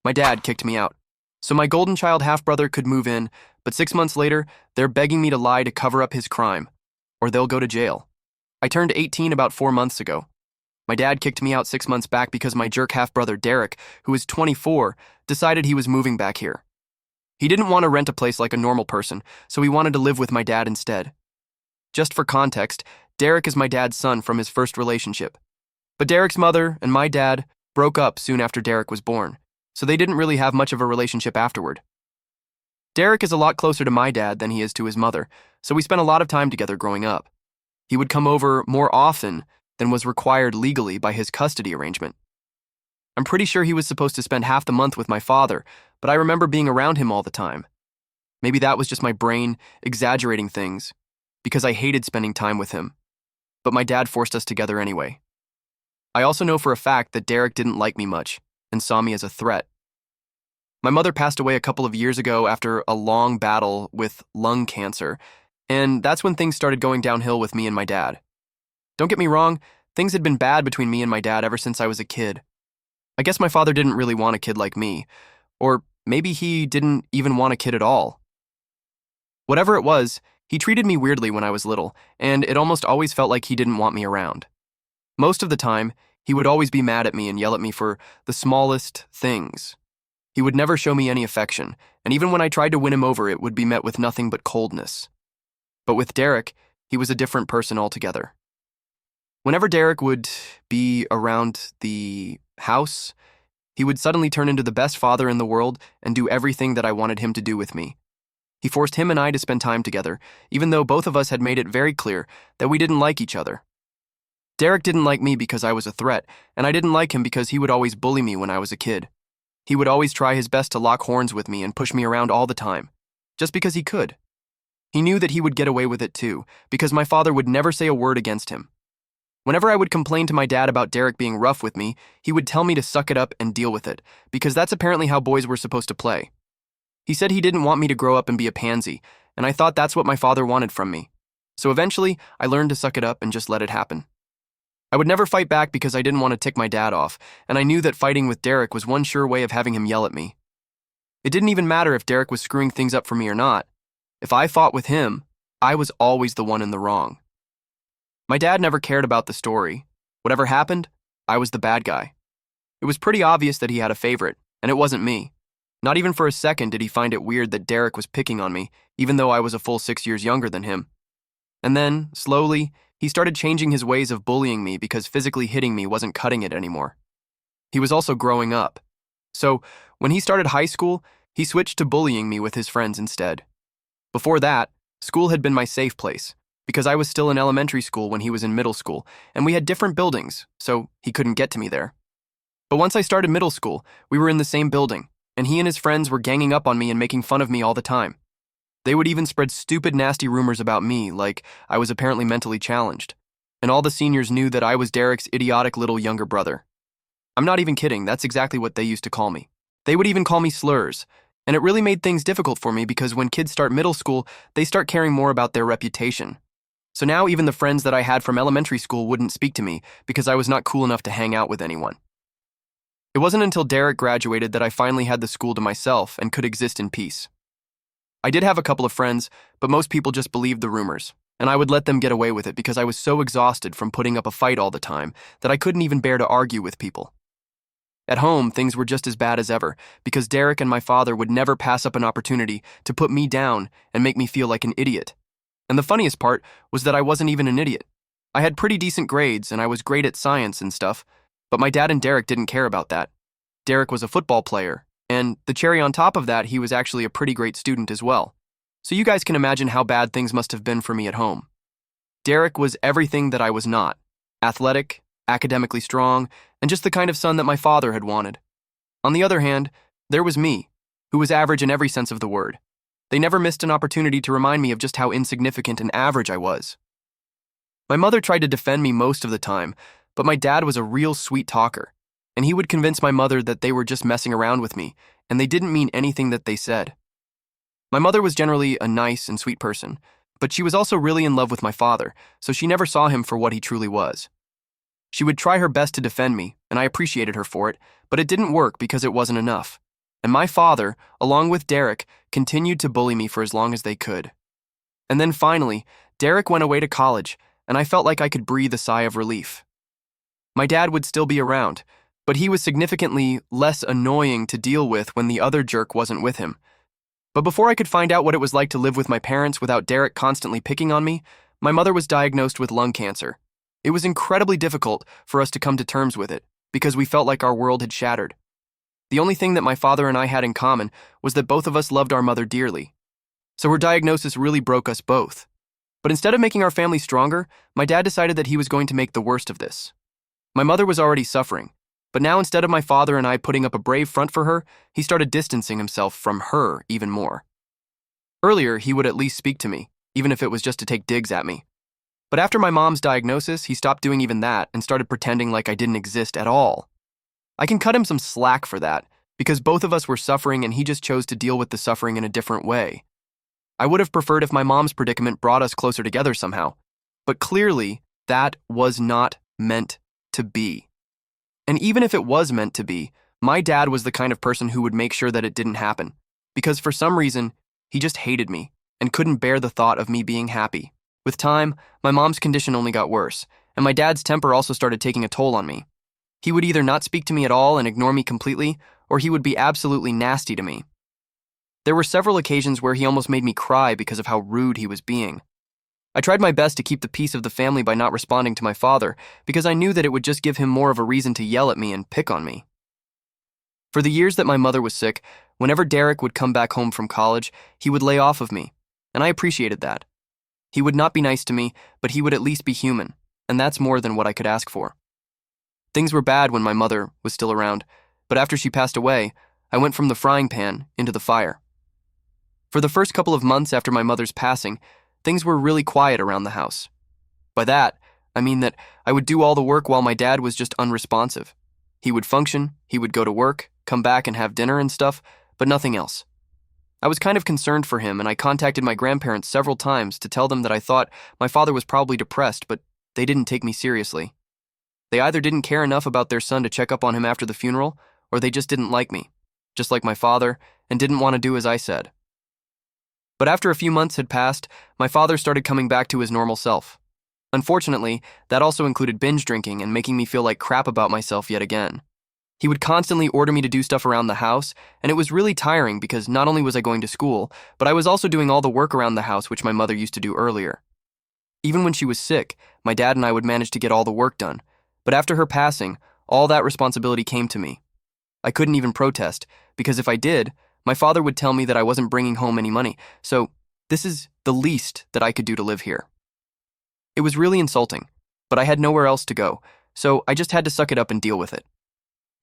My dad kicked me out. So my golden child half-brother could move in, but 6 months later, they're begging me to lie to cover up his crime, or they'll go to jail. I turned 18 about 4 months ago. My dad kicked me out 6 months back because my jerk half-brother Derek, who is 24, decided he was moving back here. He didn't want to rent a place like a normal person, so he wanted to live with my dad instead. Just for context, Derek is my dad's son from his first relationship. But Derek's mother and my dad broke up soon after Derek was born, so they didn't really have much of a relationship afterward. Derek is a lot closer to my dad than he is to his mother, so we spent a lot of time together growing up. He would come over more often than was required legally by his custody arrangement. I'm pretty sure he was supposed to spend half the month with my father, but I remember being around him all the time. Maybe that was just my brain exaggerating things, because I hated spending time with him. But my dad forced us together anyway. I also know for a fact that Derek didn't like me much and saw me as a threat. My mother passed away a couple of years ago after a long battle with lung cancer, and that's when things started going downhill with me and my dad. Don't get me wrong, things had been bad between me and my dad ever since I was a kid. I guess my father didn't really want a kid like me, or maybe he didn't even want a kid at all. Whatever it was, he treated me weirdly when I was little, and it almost always felt like he didn't want me around. Most of the time, he would always be mad at me and yell at me for the smallest things. He would never show me any affection, and even when I tried to win him over, it would be met with nothing but coldness. But with Derek, he was a different person altogether. Whenever Derek would be around the house, he would suddenly turn into the best father in the world and do everything that I wanted him to do with me. He forced him and I to spend time together, even though both of us had made it very clear that we didn't like each other. Derek didn't like me because I was a threat, and I didn't like him because he would always bully me when I was a kid. He would always try his best to lock horns with me and push me around all the time, just because he could. He knew that he would get away with it too, because my father would never say a word against him. Whenever I would complain to my dad about Derek being rough with me, he would tell me to suck it up and deal with it, because that's apparently how boys were supposed to play. He said he didn't want me to grow up and be a pansy, and I thought that's what my father wanted from me. So eventually, I learned to suck it up and just let it happen. I would never fight back because I didn't want to tick my dad off, and I knew that fighting with Derek was one sure way of having him yell at me. It didn't even matter if Derek was screwing things up for me or not. If I fought with him, I was always the one in the wrong. My dad never cared about the story. Whatever happened, I was the bad guy. It was pretty obvious that he had a favorite, and it wasn't me. Not even for a second did he find it weird that Derek was picking on me, even though I was a full 6 years younger than him. And then, slowly, he started changing his ways of bullying me because physically hitting me wasn't cutting it anymore. He was also growing up. So, when he started high school, he switched to bullying me with his friends instead. Before that, school had been my safe place, because I was still in elementary school when he was in middle school, and we had different buildings, so he couldn't get to me there. But once I started middle school, we were in the same building, and he and his friends were ganging up on me and making fun of me all the time. They would even spread stupid, nasty rumors about me, like I was apparently mentally challenged. And all the seniors knew that I was Derek's idiotic little younger brother. I'm not even kidding, that's exactly what they used to call me. They would even call me slurs, and it really made things difficult for me because when kids start middle school, they start caring more about their reputation. So now even the friends that I had from elementary school wouldn't speak to me because I was not cool enough to hang out with anyone. It wasn't until Derek graduated that I finally had the school to myself and could exist in peace. I did have a couple of friends, but most people just believed the rumors, and I would let them get away with it because I was so exhausted from putting up a fight all the time that I couldn't even bear to argue with people. At home, things were just as bad as ever because Derek and my father would never pass up an opportunity to put me down and make me feel like an idiot. And the funniest part was that I wasn't even an idiot. I had pretty decent grades and I was great at science and stuff, but my dad and Derek didn't care about that. Derek was a football player, and the cherry on top of that, he was actually a pretty great student as well. So you guys can imagine how bad things must have been for me at home. Derek was everything that I was not: athletic, academically strong, and just the kind of son that my father had wanted. On the other hand, there was me, who was average in every sense of the word. They never missed an opportunity to remind me of just how insignificant and average I was. My mother tried to defend me most of the time, but my dad was a real sweet talker, and he would convince my mother that they were just messing around with me, and they didn't mean anything that they said. My mother was generally a nice and sweet person, but she was also really in love with my father, so she never saw him for what he truly was. She would try her best to defend me, and I appreciated her for it, but it didn't work because it wasn't enough. And my father, along with Derek, continued to bully me for as long as they could. And then finally, Derek went away to college, and I felt like I could breathe a sigh of relief. My dad would still be around, but he was significantly less annoying to deal with when the other jerk wasn't with him. But before I could find out what it was like to live with my parents without Derek constantly picking on me, my mother was diagnosed with lung cancer. It was incredibly difficult for us to come to terms with it, because we felt like our world had shattered. The only thing that my father and I had in common was that both of us loved our mother dearly. So her diagnosis really broke us both. But instead of making our family stronger, my dad decided that he was going to make the worst of this. My mother was already suffering, but now instead of my father and I putting up a brave front for her, he started distancing himself from her even more. Earlier, he would at least speak to me, even if it was just to take digs at me. But after my mom's diagnosis, he stopped doing even that and started pretending like I didn't exist at all. I can cut him some slack for that, because both of us were suffering and he just chose to deal with the suffering in a different way. I would have preferred if my mom's predicament brought us closer together somehow, but clearly that was not meant to be. And even if it was meant to be, my dad was the kind of person who would make sure that it didn't happen, because for some reason, he just hated me and couldn't bear the thought of me being happy. With time, my mom's condition only got worse, and my dad's temper also started taking a toll on me. He would either not speak to me at all and ignore me completely, or he would be absolutely nasty to me. There were several occasions where he almost made me cry because of how rude he was being. I tried my best to keep the peace of the family by not responding to my father, because I knew that it would just give him more of a reason to yell at me and pick on me. For the years that my mother was sick, whenever Derek would come back home from college, he would lay off of me, and I appreciated that. He would not be nice to me, but he would at least be human, and that's more than what I could ask for. Things were bad when my mother was still around, but after she passed away, I went from the frying pan into the fire. For the first couple of months after my mother's passing, things were really quiet around the house. By that, I mean that I would do all the work while my dad was just unresponsive. He would function, he would go to work, come back and have dinner and stuff, but nothing else. I was kind of concerned for him, and I contacted my grandparents several times to tell them that I thought my father was probably depressed, but they didn't take me seriously. They either didn't care enough about their son to check up on him after the funeral, or they just didn't like me, just like my father, and didn't want to do as I said. But after a few months had passed, my father started coming back to his normal self. Unfortunately, that also included binge drinking and making me feel like crap about myself yet again. He would constantly order me to do stuff around the house, and it was really tiring because not only was I going to school, but I was also doing all the work around the house which my mother used to do earlier. Even when she was sick, my dad and I would manage to get all the work done, but after her passing, all that responsibility came to me. I couldn't even protest, because if I did, my father would tell me that I wasn't bringing home any money, so this is the least that I could do to live here. It was really insulting, but I had nowhere else to go, so I just had to suck it up and deal with it.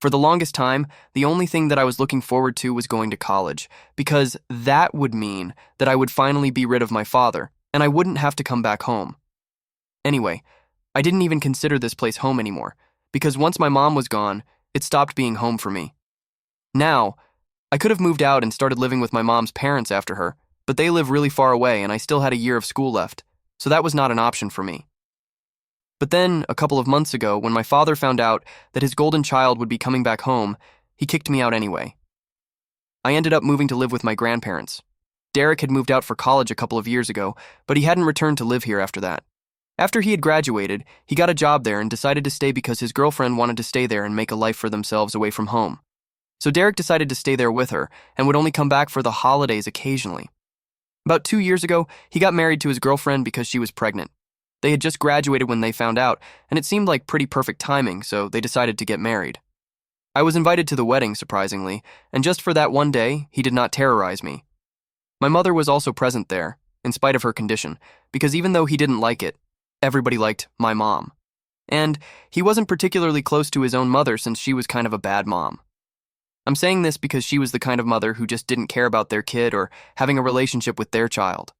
For the longest time, the only thing that I was looking forward to was going to college, because that would mean that I would finally be rid of my father, and I wouldn't have to come back home. Anyway, I didn't even consider this place home anymore, because once my mom was gone, it stopped being home for me. Now, I could have moved out and started living with my mom's parents after her, but they live really far away and I still had a year of school left, so that was not an option for me. But then, a couple of months ago, when my father found out that his golden child would be coming back home, he kicked me out anyway. I ended up moving to live with my grandparents. Derek had moved out for college a couple of years ago, but he hadn't returned to live here after that. After he had graduated, he got a job there and decided to stay because his girlfriend wanted to stay there and make a life for themselves away from home. So Derek decided to stay there with her and would only come back for the holidays occasionally. About 2 years ago, he got married to his girlfriend because she was pregnant. They had just graduated when they found out, and it seemed like pretty perfect timing, so they decided to get married. I was invited to the wedding, surprisingly, and just for that one day, he did not terrorize me. My mother was also present there, in spite of her condition, because even though he didn't like it, everybody liked my mom. And he wasn't particularly close to his own mother since she was kind of a bad mom. I'm saying this because she was the kind of mother who just didn't care about their kid or having a relationship with their child.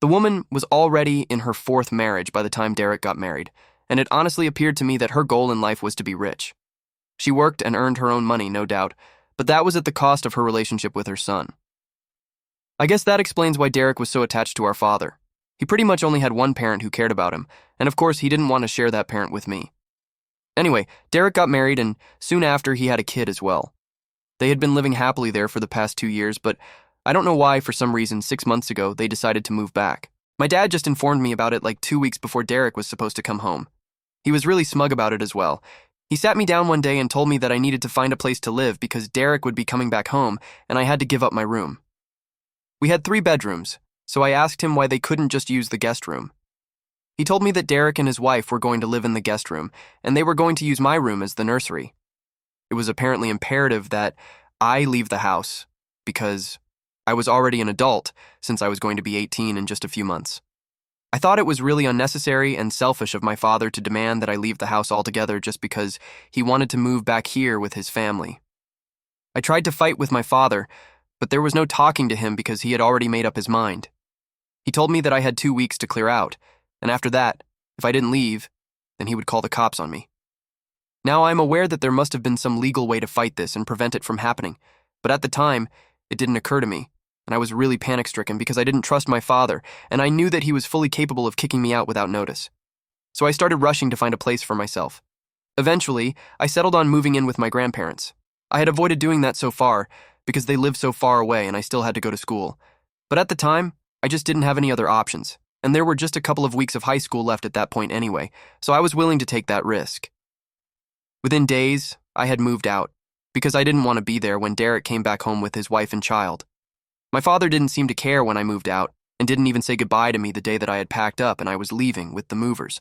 The woman was already in her 4th marriage by the time Derek got married, and it honestly appeared to me that her goal in life was to be rich. She worked and earned her own money, no doubt, but that was at the cost of her relationship with her son. I guess that explains why Derek was so attached to our father. He pretty much only had one parent who cared about him, and of course he didn't want to share that parent with me. Anyway, Derek got married, and soon after he had a kid as well. They had been living happily there for the past 2 years, but I don't know why, for some reason, 6 months ago, they decided to move back. My dad just informed me about it like 2 weeks before Derek was supposed to come home. He was really smug about it as well. He sat me down one day and told me that I needed to find a place to live because Derek would be coming back home and I had to give up my room. We had 3 bedrooms, so I asked him why they couldn't just use the guest room. He told me that Derek and his wife were going to live in the guest room and they were going to use my room as the nursery. It was apparently imperative that I leave the house because I was already an adult since I was going to be 18 in just a few months. I thought it was really unnecessary and selfish of my father to demand that I leave the house altogether just because he wanted to move back here with his family. I tried to fight with my father, but there was no talking to him because he had already made up his mind. He told me that I had 2 weeks to clear out, and after that, if I didn't leave, then he would call the cops on me. Now I'm aware that there must have been some legal way to fight this and prevent it from happening, but at the time, it didn't occur to me, and I was really panic-stricken because I didn't trust my father, and I knew that he was fully capable of kicking me out without notice. So I started rushing to find a place for myself. Eventually, I settled on moving in with my grandparents. I had avoided doing that so far because they lived so far away and I still had to go to school. But at the time, I just didn't have any other options, and there were just a couple of weeks of high school left at that point anyway, so I was willing to take that risk. Within days, I had moved out, because I didn't want to be there when Derek came back home with his wife and child. My father didn't seem to care when I moved out, and didn't even say goodbye to me the day that I had packed up and I was leaving with the movers.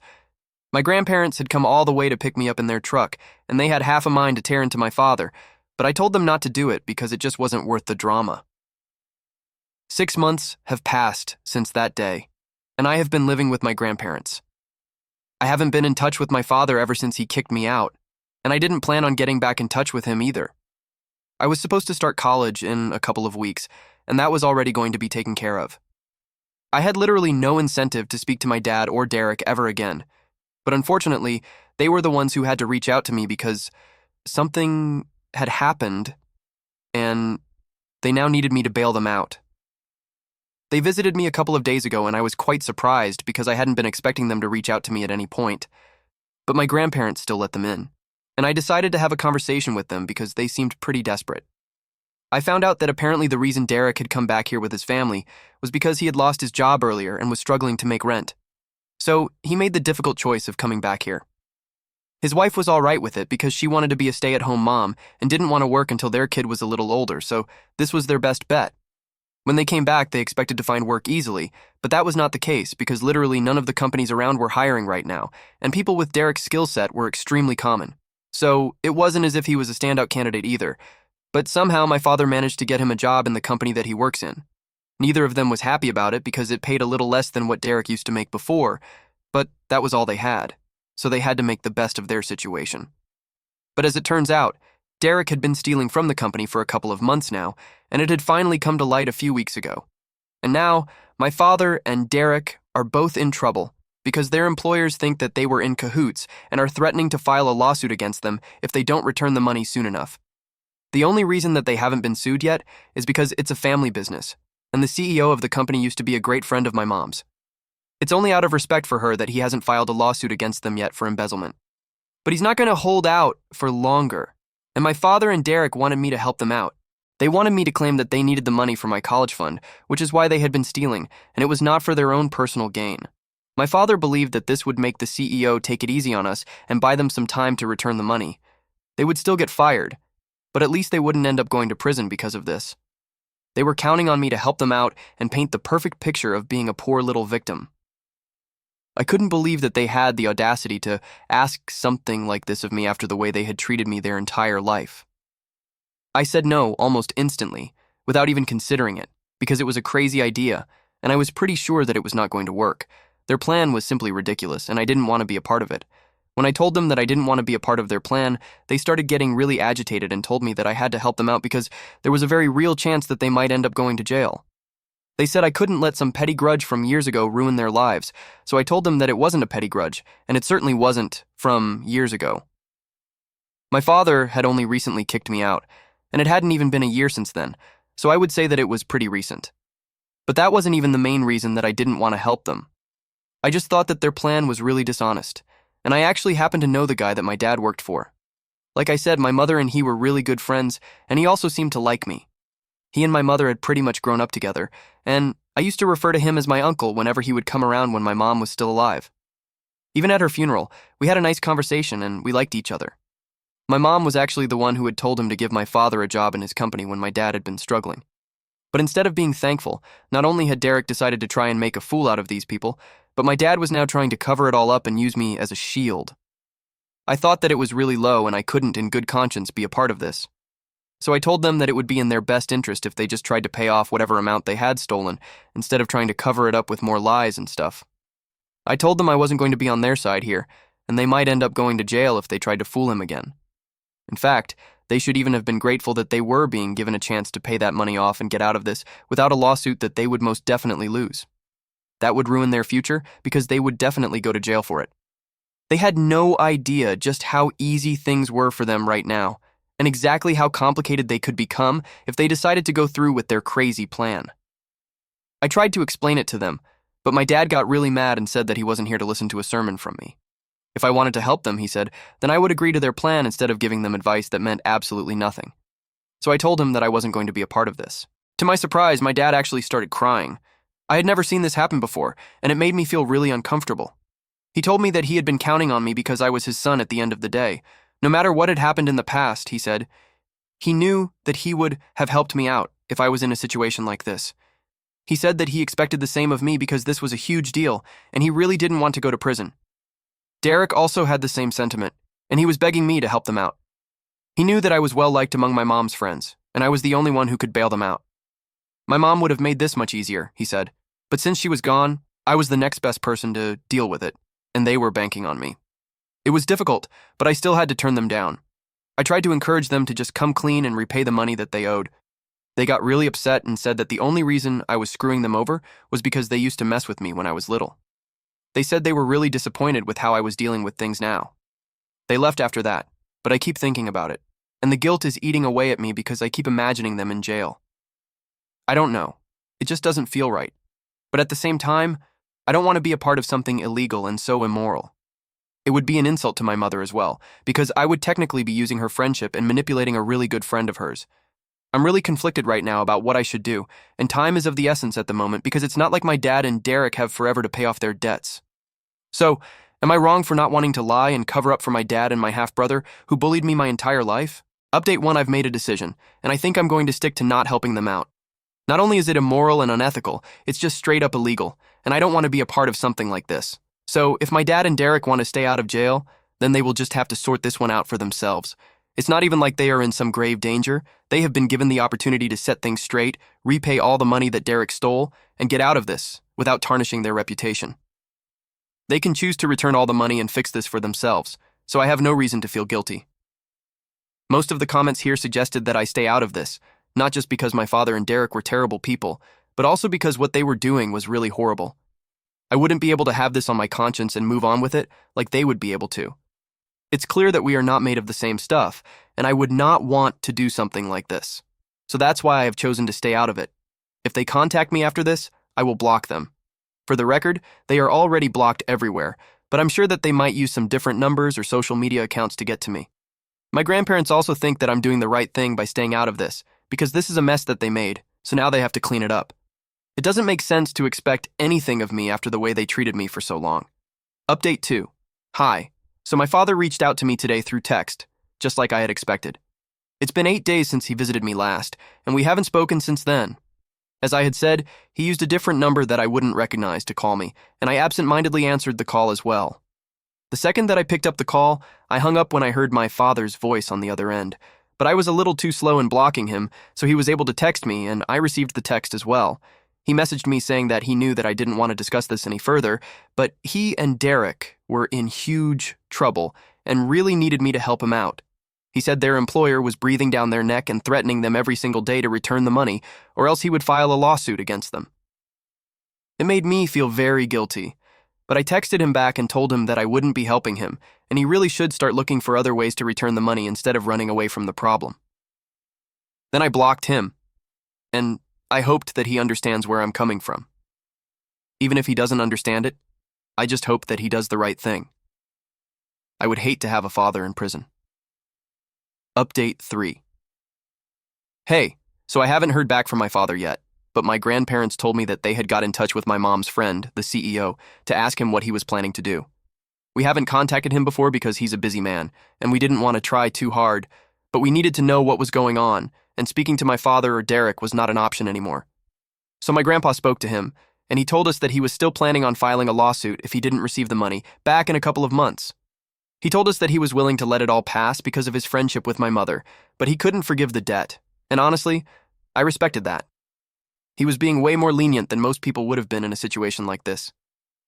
My grandparents had come all the way to pick me up in their truck, and they had half a mind to tear into my father, but I told them not to do it because it just wasn't worth the drama. 6 months have passed since that day, and I have been living with my grandparents. I haven't been in touch with my father ever since he kicked me out, and I didn't plan on getting back in touch with him either. I was supposed to start college in a couple of weeks, and that was already going to be taken care of. I had literally no incentive to speak to my dad or Derek ever again, but unfortunately, they were the ones who had to reach out to me because something had happened, and they now needed me to bail them out. They visited me a couple of days ago, and I was quite surprised because I hadn't been expecting them to reach out to me at any point. But my grandparents still let them in, and I decided to have a conversation with them because they seemed pretty desperate. I found out that apparently the reason Derek had come back here with his family was because he had lost his job earlier and was struggling to make rent. So he made the difficult choice of coming back here. His wife was all right with it because she wanted to be a stay-at-home mom and didn't want to work until their kid was a little older, so this was their best bet. When they came back, they expected to find work easily, but that was not the case because literally none of the companies around were hiring right now, and people with Derek's skill set were extremely common. So it wasn't as if he was a standout candidate either, but somehow my father managed to get him a job in the company that he works in. Neither of them was happy about it because it paid a little less than what Derek used to make before, but that was all they had, so they had to make the best of their situation. But as it turns out, Derek had been stealing from the company for a couple of months now, and it had finally come to light a few weeks ago. And now, my father and Derek are both in trouble because their employers think that they were in cahoots and are threatening to file a lawsuit against them if they don't return the money soon enough. The only reason that they haven't been sued yet is because it's a family business, and the CEO of the company used to be a great friend of my mom's. It's only out of respect for her that he hasn't filed a lawsuit against them yet for embezzlement. But he's not going to hold out for longer, and my father and Derek wanted me to help them out. They wanted me to claim that they needed the money for my college fund, which is why they had been stealing, and it was not for their own personal gain. My father believed that this would make the CEO take it easy on us and buy them some time to return the money. They would still get fired, but at least they wouldn't end up going to prison because of this. They were counting on me to help them out and paint the perfect picture of being a poor little victim. I couldn't believe that they had the audacity to ask something like this of me after the way they had treated me their entire life. I said no almost instantly, without even considering it, because it was a crazy idea, and I was pretty sure that it was not going to work. Their plan was simply ridiculous, and I didn't want to be a part of it. When I told them that I didn't want to be a part of their plan, they started getting really agitated and told me that I had to help them out because there was a very real chance that they might end up going to jail. They said I couldn't let some petty grudge from years ago ruin their lives, so I told them that it wasn't a petty grudge, and it certainly wasn't from years ago. My father had only recently kicked me out, and it hadn't even been a year since then, so I would say that it was pretty recent. But that wasn't even the main reason that I didn't want to help them. I just thought that their plan was really dishonest, and I actually happened to know the guy that my dad worked for. Like I said, my mother and he were really good friends, and he also seemed to like me. He and my mother had pretty much grown up together, and I used to refer to him as my uncle whenever he would come around when my mom was still alive. Even at her funeral, we had a nice conversation and we liked each other. My mom was actually the one who had told him to give my father a job in his company when my dad had been struggling. But instead of being thankful, not only had Derek decided to try and make a fool out of these people, but my dad was now trying to cover it all up and use me as a shield. I thought that it was really low and I couldn't in good conscience be a part of this. So I told them that it would be in their best interest if they just tried to pay off whatever amount they had stolen, instead of trying to cover it up with more lies and stuff. I told them I wasn't going to be on their side here, and they might end up going to jail if they tried to fool him again. In fact, they should even have been grateful that they were being given a chance to pay that money off and get out of this without a lawsuit that they would most definitely lose. That would ruin their future because they would definitely go to jail for it. They had no idea just how easy things were for them right now, and exactly how complicated they could become if they decided to go through with their crazy plan. I tried to explain it to them, but my dad got really mad and said that he wasn't here to listen to a sermon from me. If I wanted to help them, he said, then I would agree to their plan instead of giving them advice that meant absolutely nothing. So I told him that I wasn't going to be a part of this. To my surprise, my dad actually started crying. I had never seen this happen before, and it made me feel really uncomfortable. He told me that he had been counting on me because I was his son at the end of the day. No matter what had happened in the past, he said, he knew that he would have helped me out if I was in a situation like this. He said that he expected the same of me because this was a huge deal, and he really didn't want to go to prison. Derek also had the same sentiment, and he was begging me to help them out. He knew that I was well-liked among my mom's friends, and I was the only one who could bail them out. My mom would have made this much easier, he said, but since she was gone, I was the next best person to deal with it, and they were banking on me. It was difficult, but I still had to turn them down. I tried to encourage them to just come clean and repay the money that they owed. They got really upset and said that the only reason I was screwing them over was because they used to mess with me when I was little. They said they were really disappointed with how I was dealing with things now. They left after that, but I keep thinking about it, and the guilt is eating away at me because I keep imagining them in jail. I don't know. It just doesn't feel right. But at the same time, I don't want to be a part of something illegal and so immoral. It would be an insult to my mother as well, because I would technically be using her friendship and manipulating a really good friend of hers. I'm really conflicted right now about what I should do, and time is of the essence at the moment because it's not like my dad and Derek have forever to pay off their debts. So, am I wrong for not wanting to lie and cover up for my dad and my half-brother who bullied me my entire life? Update 1, I've made a decision, and I think I'm going to stick to not helping them out. Not only is it immoral and unethical, it's just straight up illegal, and I don't want to be a part of something like this. So, if my dad and Derek want to stay out of jail, then they will just have to sort this one out for themselves. It's not even like they are in some grave danger. They have been given the opportunity to set things straight, repay all the money that Derek stole, and get out of this without tarnishing their reputation. They can choose to return all the money and fix this for themselves, so I have no reason to feel guilty. Most of the comments here suggested that I stay out of this, not just because my father and Derek were terrible people, but also because what they were doing was really horrible. I wouldn't be able to have this on my conscience and move on with it like they would be able to. It's clear that we are not made of the same stuff, and I would not want to do something like this. So that's why I have chosen to stay out of it. If they contact me after this, I will block them. For the record, they are already blocked everywhere, but I'm sure that they might use some different numbers or social media accounts to get to me. My grandparents also think that I'm doing the right thing by staying out of this, because this is a mess that they made, so now they have to clean it up. It doesn't make sense to expect anything of me after the way they treated me for so long. Update 2. Hi. So my father reached out to me today through text, just like I had expected. It's been 8 days since he visited me last, and we haven't spoken since then. As I had said, he used a different number that I wouldn't recognize to call me, and I absent-mindedly answered the call as well. The second that I picked up the call, I hung up when I heard my father's voice on the other end, but I was a little too slow in blocking him, so he was able to text me, and I received the text as well. He messaged me saying that he knew that I didn't want to discuss this any further, but he and Derek were in huge trouble and really needed me to help him out. He said their employer was breathing down their neck and threatening them every single day to return the money, or else he would file a lawsuit against them. It made me feel very guilty, but I texted him back and told him that I wouldn't be helping him, and he really should start looking for other ways to return the money instead of running away from the problem. Then I blocked him, and I hoped that he understands where I'm coming from. Even if he doesn't understand it, I just hope that he does the right thing. I would hate to have a father in prison. Update 3. Hey, so I haven't heard back from my father yet, but my grandparents told me that they had got in touch with my mom's friend, the CEO, to ask him what he was planning to do. We haven't contacted him before because he's a busy man, and we didn't want to try too hard, but we needed to know what was going on, and speaking to my father or Derek was not an option anymore. So my grandpa spoke to him, and he told us that he was still planning on filing a lawsuit if he didn't receive the money back in a couple of months. He told us that he was willing to let it all pass because of his friendship with my mother, but he couldn't forgive the debt, and honestly, I respected that. He was being way more lenient than most people would have been in a situation like this.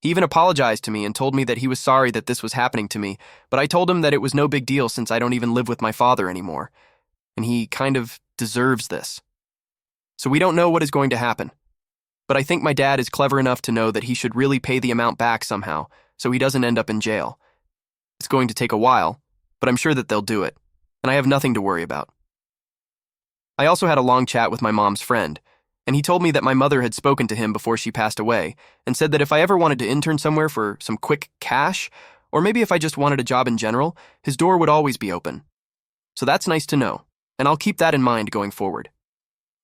He even apologized to me and told me that he was sorry that this was happening to me, but I told him that it was no big deal since I don't even live with my father anymore, and he kind of deserves this. So we don't know what is going to happen. But I think my dad is clever enough to know that he should really pay the amount back somehow, so he doesn't end up in jail. It's going to take a while, but I'm sure that they'll do it, and I have nothing to worry about. I also had a long chat with my mom's friend, and he told me that my mother had spoken to him before she passed away and said that if I ever wanted to intern somewhere for some quick cash, or maybe if I just wanted a job in general, his door would always be open. So that's nice to know, and I'll keep that in mind going forward.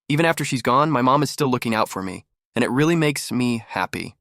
Even after she's gone, my mom is still looking out for me, and it really makes me happy.